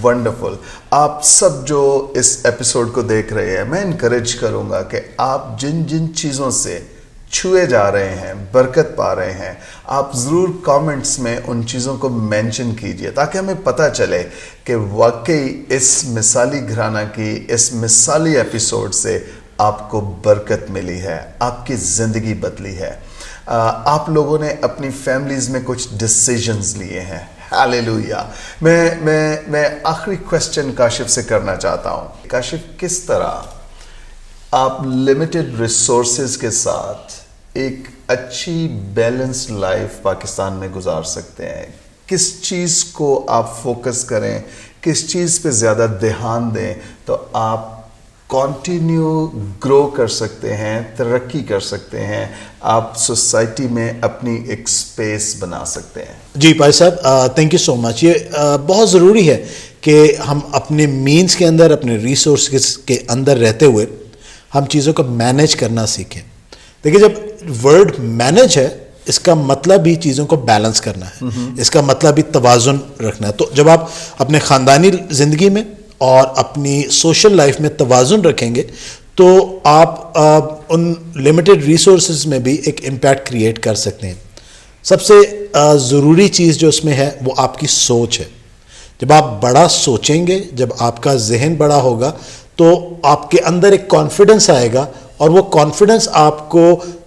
Wonderful. आप सब जो इस एपिसोड को देख रहे हैं, मैं इनकरेज करूंगा कि आप जिन जिन चीज़ों से छुए जा रहे हैं, बरकत पा रहे हैं, आप ज़रूर कमेंट्स में उन चीज़ों को मेंशन कीजिए ताकि हमें पता चले कि वाकई इस मिसाली घराना की इस मिसाली एपिसोड से आपको बरकत मिली है, आपकी ज़िंदगी बदली है, आप लोगों ने अपनी फैमिलीज़ में कुछ डिसीजंस लिए हैं। हालेलुया। मैं आखिरी क्वेश्चन काशिफ से करना चाहता हूँ। काशिफ, किस तरह आप लिमिटेड रिसोर्सेज के साथ एक अच्छी बैलेंस्ड लाइफ पाकिस्तान में गुजार सकते हैं? किस चीज़ को आप फोकस करें, किस चीज़ पे ज़्यादा ध्यान दें तो आप कंटिन्यू ग्रो कर सकते हैं, तरक्की कर सकते हैं, आप सोसाइटी में अपनी एक स्पेस बना सकते हैं? जी भाई साहब, थैंक यू सो मच। ये बहुत ज़रूरी है कि हम अपने मीन्स के अंदर, अपने रिसोर्स के अंदर रहते हुए हम चीज़ों को मैनेज करना सीखें। देखिए, जब वर्ड मैनेज है, इसका मतलब ही चीज़ों को बैलेंस करना है, इसका मतलब ही तवाज़ुन रखना है। तो जब आप अपने ख़ानदानी ज़िंदगी में और अपनी सोशल लाइफ में तवाज़ुन रखेंगे तो आप उन लिमिटेड रिसोर्सेज में भी एक इम्पैक्ट क्रिएट कर सकते हैं। सबसे ज़रूरी चीज़ जो इसमें है वो आपकी सोच है। जब आप बड़ा सोचेंगे, जब आपका जहन बड़ा होगा तो आपके अंदर एक कॉन्फिडेंस आएगा और वो कॉन्फिडेंस आपको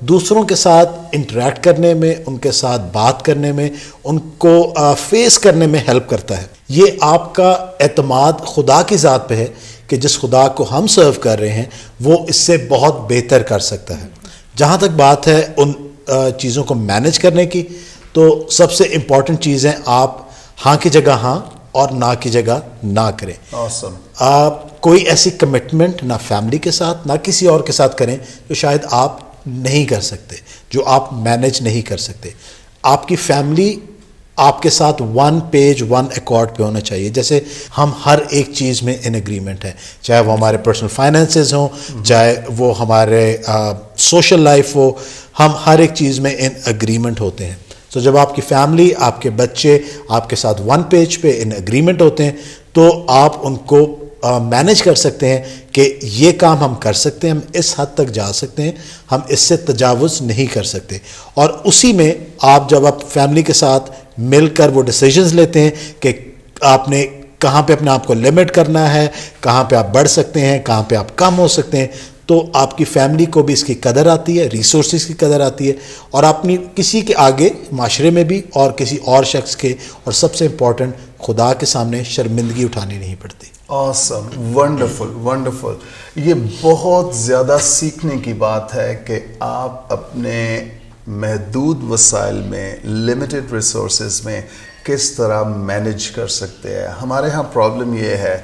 दूसरों के साथ इंटरेक्ट करने में, उनके साथ बात करने में, उनको फेस करने में हेल्प करता है। ये आपका एतमाद खुदा की ज़ात पे है कि जिस खुदा को हम सर्व कर रहे हैं वो इससे बहुत बेहतर कर सकता है। जहाँ तक बात है उन चीज़ों को मैनेज करने की, तो सबसे इम्पॉर्टेंट चीज़ है आप हाँ की जगह हाँ और ना की जगह ना करें। Awesome. कोई ऐसी कमिटमेंट ना फैमिली के साथ ना किसी और के साथ करें जो शायद आप नहीं कर सकते, जो आप मैनेज नहीं कर सकते। आपकी फैमिली आपके साथ वन पेज वन अकॉर्ड पे होना चाहिए। जैसे हम हर एक चीज़ में इन एग्रीमेंट है, चाहे वो हमारे पर्सनल फाइनेंसेस हों, चाहे वो हमारे सोशल लाइफ हो, हम हर एक चीज़ में इन एग्रीमेंट होते हैं। तो जब आपकी फैमिली, आपके बच्चे आपके साथ वन पेज पे इन एग्रीमेंट होते हैं तो आप उनको मैनेज कर सकते हैं कि ये काम हम कर सकते हैं, हम इस हद तक जा सकते हैं, हम इससे तजावुज़ नहीं कर सकते। और उसी में आप जब आप फैमिली के साथ मिलकर वो डिसीजंस लेते हैं कि आपने कहाँ पे अपने आप को लिमिट करना है, कहाँ पे आप बढ़ सकते हैं, कहाँ पे आप कम हो सकते हैं, तो आपकी फैमिली को भी इसकी कदर आती है, रिसोर्सेज की कदर आती है और अपनी किसी के आगे माशरे में भी और किसी और शख्स के, और सबसे इम्पॉर्टेंट खुदा के सामने शर्मिंदगी उठानी नहीं पड़ती। Awesome, wonderful, wonderful। ये बहुत ज़्यादा सीखने की बात है कि आप अपने महदूद वसाइल में, लिमिटेड रिसोर्सेज में किस तरह मैनेज कर सकते हैं। हमारे यहाँ प्रॉब्लम ये है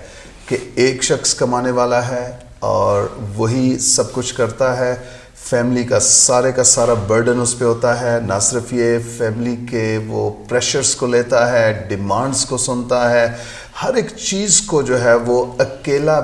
कि एक शख्स कमाने वाला है और वही सब कुछ करता है, फैमिली का सारा बर्डन उस पे होता है। ना सिर्फ ये, फैमिली के वो प्रेशर्स को लेता है, डिमांड्स को सुनता है, हर एक चीज़ को जो है वो अकेला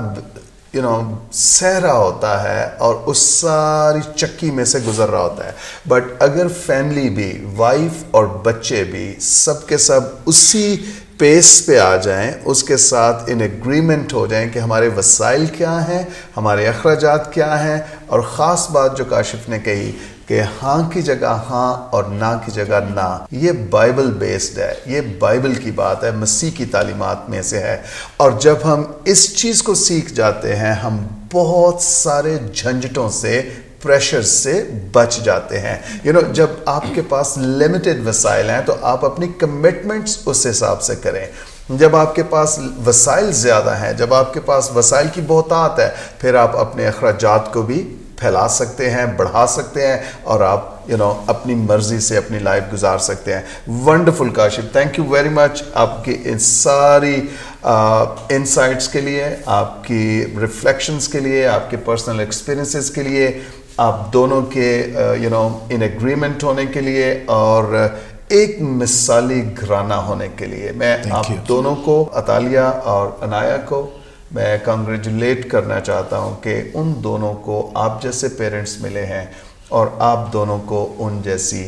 सह रहा होता है और उस सारी चक्की में से गुजर रहा होता है। बट अगर फैमिली भी, वाइफ और बच्चे भी सब के सब उसी पेस पे आ जाएं, उसके साथ इन एग्रीमेंट हो जाएं कि हमारे वसाइल क्या हैं, हमारे अखराजात क्या हैं, और ख़ास बात जो काशिफ ने कही कि हाँ की जगह हाँ और ना की जगह ना, ये बाइबल बेस्ड है, ये बाइबल की बात है, मसीह की तालीमात में से है। और जब हम इस चीज़ को सीख जाते हैं, हम बहुत सारे झंझटों से, प्रेशर से बच जाते हैं। जब आपके पास लिमिटेड वसाइल हैं तो आप अपनी कमिटमेंट्स उस हिसाब से करें। जब आपके पास वसाइल ज़्यादा हैं, जब आपके पास वसाइल की बहुतात है, फिर आप अपने अखराजात को भी फैला सकते हैं, बढ़ा सकते हैं और आप अपनी मर्जी से अपनी लाइफ गुजार सकते हैं। Wonderful Kashif, thank you very much आपकी इन सारी इनसाइट्स के लिए, आपकी रिफ्लेक्शंस के लिए, आपके पर्सनल एक्सपीरियंसेस के लिए, आप दोनों के इन एग्रीमेंट होने के लिए और एक मिसाली घराना होने के लिए। मैं आप दोनों को, अतालिया और अनाया को, मैं कांग्रेचुलेट करना चाहता हूं कि उन दोनों को आप जैसे पेरेंट्स मिले हैं और आप दोनों को उन जैसी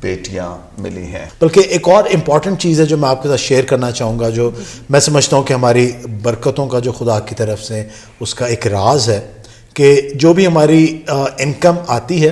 बेटियां मिली हैं। बल्कि एक और इम्पॉर्टेंट चीज़ है जो मैं आपके साथ शेयर करना चाहूँगा, जो मैं समझता हूँ कि हमारी बरकतों का जो खुदा की तरफ से उसका एक राज है कि जो भी हमारी इनकम आती है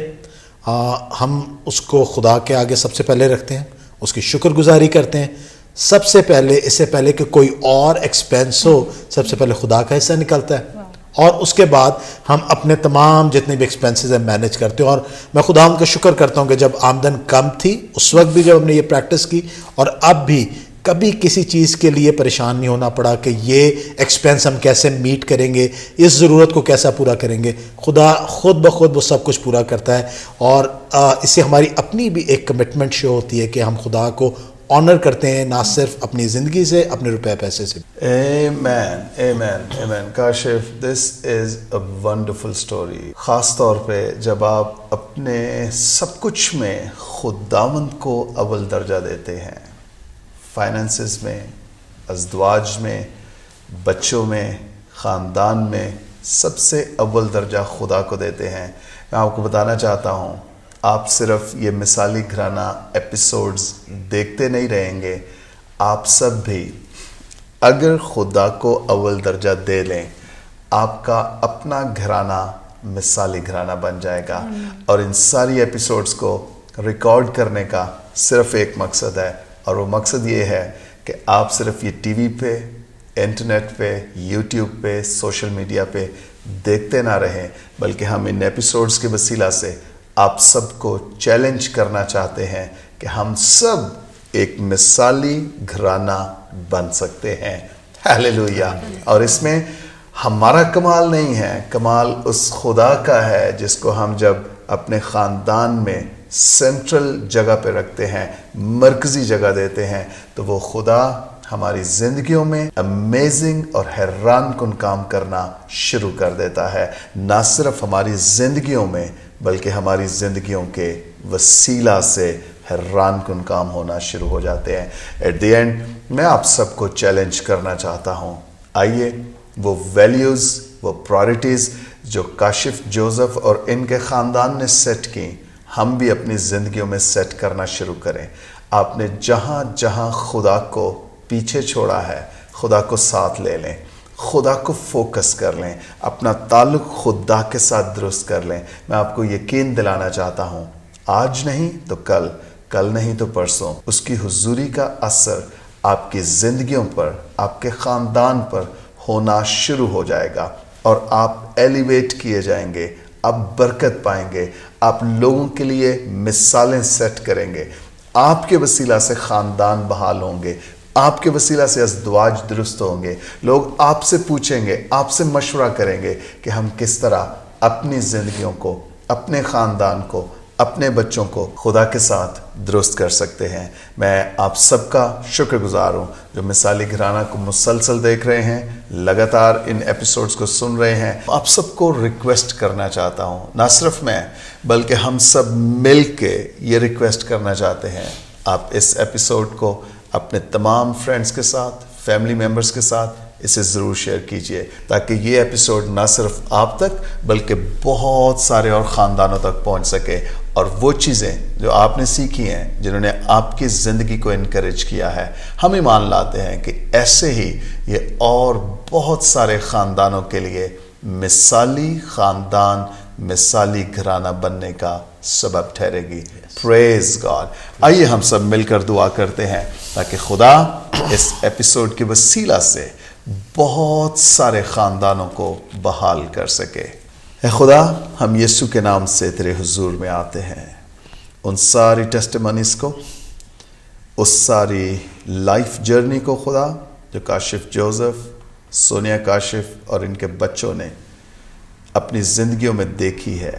हम उसको खुदा के आगे सबसे पहले रखते हैं, उसकी शुक्रगुजारी करते हैं। सबसे पहले, इससे पहले कि कोई और एक्सपेंस हो, सबसे पहले खुदा का हिस्सा निकलता है और उसके बाद हम अपने तमाम जितने भी एक्सपेंसेस हैं मैनेज करते हैं। और मैं खुदा का शुक्र करता हूँ कि जब आमदन कम थी उस वक्त भी जब हमने ये प्रैक्टिस की, और अब भी कभी किसी चीज़ के लिए परेशान नहीं होना पड़ा कि ये एक्सपेंस हम कैसे मीट करेंगे, इस ज़रूरत को कैसा पूरा करेंगे। खुदा खुद ब खुद वो सब कुछ पूरा करता है और इससे हमारी अपनी भी एक कमिटमेंट शो होती है कि हम खुदा को ऑनर करते हैं, ना सिर्फ अपनी ज़िंदगी से, अपने रुपए पैसे से। Amen, amen, amen. Kashif, this is a wonderful story, ख़ास तौर पे जब आप अपने सब कुछ में खुदावंद को अव्वल दर्जा देते हैं, फाइनेंसेस में, अज़दवाज में, बच्चों में, ख़ानदान में सबसे अव्वल दर्जा खुदा को देते हैं। मैं आपको बताना चाहता हूँ, आप सिर्फ ये मिसाली घराना एपिसोड्स देखते नहीं रहेंगे, आप सब भी अगर खुदा को अव्वल दर्जा दे लें, आपका अपना घराना मिसाली घराना बन जाएगा। और इन सारी एपिसोड्स को रिकॉर्ड करने का सिर्फ एक मकसद है, और वो मकसद ये है कि आप सिर्फ ये टीवी पे, इंटरनेट पे, यूट्यूब पे, सोशल मीडिया पे देखते ना रहें, बल्कि हम इन एपिसोड्स के वसीला से आप सबको चैलेंज करना चाहते हैं कि हम सब एक मिसाली घराना बन सकते हैं। हालेलुया। और इसमें हमारा कमाल नहीं है, कमाल उस खुदा का है जिसको हम जब अपने ख़ानदान में सेंट्रल जगह पे रखते हैं, मरकज़ी जगह देते हैं, तो वो खुदा हमारी ज़िंदगियों में अमेजिंग और हैरान कुन काम करना शुरू कर देता है। ना सिर्फ हमारी ज़िंदगियों में, बल्कि हमारी ज़िंदगियों के वसीला से हैरान कुन काम होना शुरू हो जाते हैं। एट द एंड मैं आप सबको चैलेंज करना चाहता हूँ, आइए वो वैल्यूज़, वो प्रायोरिटीज़ जो काशिफ जोसेफ और इनके ख़ानदान ने सेट की, हम भी अपनी ज़िंदगियों में सेट करना शुरू करें। आपने जहाँ जहाँ खुदा को पीछे छोड़ा है, खुदा को साथ ले लें, खुदा को फोकस कर लें, अपना ताल्लुक़ खुदा के साथ दुरुस्त कर लें। मैं आपको यकीन दिलाना चाहता हूँ, आज नहीं तो कल, कल नहीं तो परसों, उसकी हुजूरी का असर आपकी ज़िंदगियों पर, आपके ख़ानदान पर होना शुरू हो जाएगा और आप एलिवेट किए जाएंगे, आप बरकत पाएंगे, आप लोगों के लिए मिसालें सेट करेंगे, आपके वसीला से ख़ानदान बहाल होंगे, आपके वसीला से अज़दवाज दुरुस्त होंगे। लोग आपसे पूछेंगे, आपसे मशवरा करेंगे कि हम किस तरह अपनी ज़िंदगियों को, अपने ख़ानदान को, अपने बच्चों को खुदा के साथ दुरुस्त कर सकते हैं। मैं आप सबका शुक्रगुजार हूँ जो मिसाली घराना को मुसलसल देख रहे हैं, लगातार इन एपिसोड्स को सुन रहे हैं। आप सबको रिक्वेस्ट करना चाहता हूँ, ना सिर्फ मैं बल्कि हम सब मिल के ये रिक्वेस्ट करना चाहते हैं, आप इस एपिसोड को अपने तमाम फ्रेंड्स के साथ, फैमिली मेम्बर्स के साथ इसे ज़रूर शेयर कीजिए, ताकि ये एपिसोड ना सिर्फ आप तक बल्कि बहुत सारे और ख़ानदानों तक पहुंच सके, और वो चीज़ें जो आपने सीखी हैं, जिन्होंने आपकी ज़िंदगी को इनकरेज किया है, हम ईमान लाते हैं कि ऐसे ही ये और बहुत सारे ख़ानदानों के लिए मिसाली ख़ानदान, मिसाली घराना बनने का सबब ठहरेगी। Praise God. आइए हम सब मिलकर दुआ करते हैं ताकि खुदा इस एपिसोड के वसीला से बहुत सारे ख़ानदानों को बहाल कर सके। ऐ खुदा, हम यीशु के नाम से तेरे हुजूर में आते हैं, उन सारी टेस्टिमनीज़ को, उस सारी लाइफ जर्नी को खुदा जो काशिफ जोसेफ, सोनिया काशिफ और इनके बच्चों ने अपनी ज़िंदगियों में देखी है,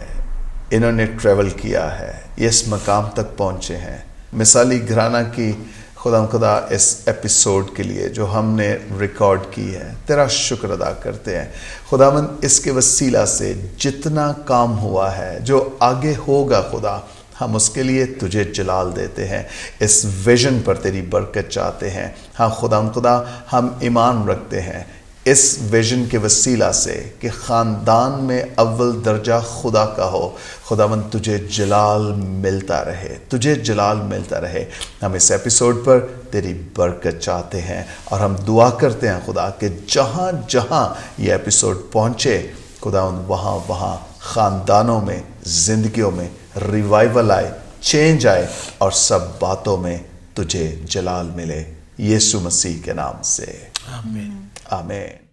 इन्होंने ट्रैवल किया है, ये इस मकाम तक पहुँचे हैं। मिसाली घराना की खुदा इस एपिसोड के लिए जो हमने रिकॉर्ड की है, तेरा शुक्र अदा करते हैं खुदावंद। इसके वसीला से जितना काम हुआ है, जो आगे होगा खुदा, हम उसके लिए तुझे जलाल देते हैं, इस विजन पर तेरी बरकत चाहते हैं। हाँ खुदा, हम ईमान रखते हैं इस विजन के वसीला से कि ख़ानदान में अव्वल दर्जा खुदा का हो। खुदावंद तुझे जलाल मिलता रहे, तुझे जलाल मिलता रहे। हम इस एपिसोड पर तेरी बरकत चाहते हैं और हम दुआ करते हैं खुदा कि जहाँ जहाँ ये एपिसोड पहुँचे खुदावंद वहाँ वहाँ ख़ानदानों में, ज़िंदगियों में रिवाइवल आए, चेंज आए और सब बातों में तुझे जलाल मिले, यीशु मसीह के नाम से। आमीन। आमीन।